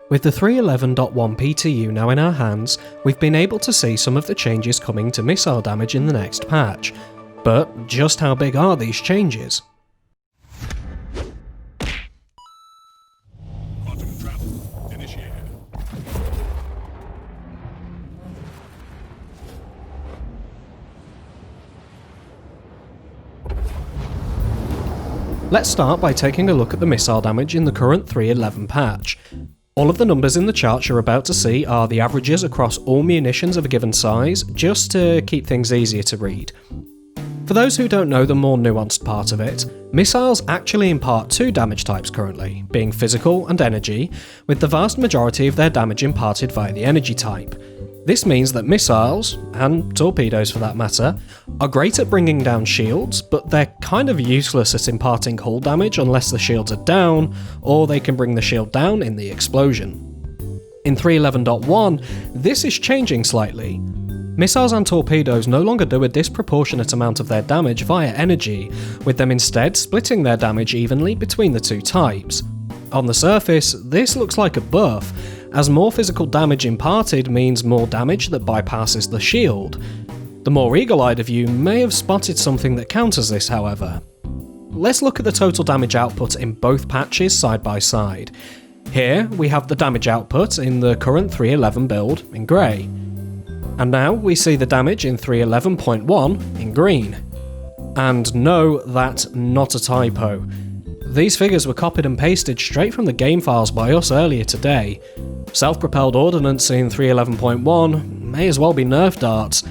With the 311.1 PTU now in our hands, we've been able to see some of the changes coming to missile damage in the next patch. But just how big are these changes? Quantum travel initiated. Let's start by taking a look at the missile damage in the current 311 patch. All of the numbers in the chart you're about to see are the averages across all munitions of a given size, just to keep things easier to read. For those who don't know the more nuanced part of it, missiles actually impart two damage types currently, being physical and energy, with the vast majority of their damage imparted via the energy type. This means that missiles, and torpedoes for that matter, are great at bringing down shields, but they're kind of useless at imparting hull damage unless the shields are down, or they can bring the shield down in the explosion. In 311.1, this is changing slightly. Missiles and torpedoes no longer do a disproportionate amount of their damage via energy, with them instead splitting their damage evenly between the two types. On the surface, this looks like a buff, as more physical damage imparted means more damage that bypasses the shield. The more eagle-eyed of you may have spotted something that counters this, however. Let's look at the total damage output in both patches side by side. Here we have the damage output in the current 311 build in grey. And now we see the damage in 311.1 in green. And no, that's not a typo. These figures were copied and pasted straight from the game files by us earlier today. Self-propelled ordnance in 311.1 may as well be Nerf darts.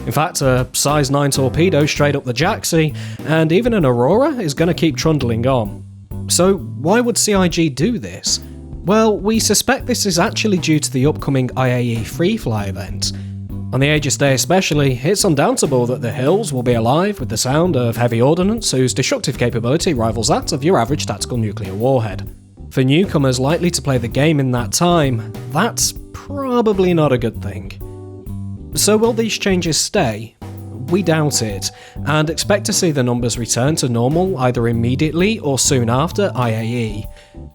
In fact, a size 9 torpedo straight up the jacksie, and even an Aurora is going to keep trundling on. So why would CIG do this? Well, we suspect this is actually due to the upcoming IAE Free Fly event. On the Aegis Day especially, it's undoubtable that the hills will be alive with the sound of heavy ordnance whose destructive capability rivals that of your average tactical nuclear warhead. For newcomers likely to play the game in that time, that's probably not a good thing. So will these changes stay? We doubt it, and expect to see the numbers return to normal either immediately or soon after IAE.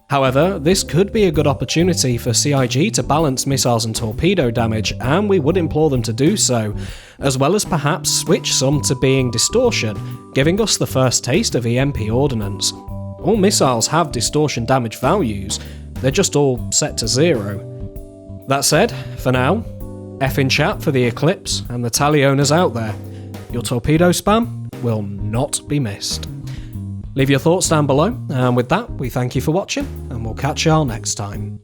However, this could be a good opportunity for CIG to balance missiles and torpedo damage, and we would implore them to do so, as well as perhaps switch some to being distortion, giving us the first taste of EMP ordnance. All missiles have distortion damage values, they're just all set to 0. That said, for now, F in chat for the Eclipse and the tally owners out there. Your torpedo spam will not be missed. Leave your thoughts down below, and with that, we thank you for watching, and we'll catch y'all next time.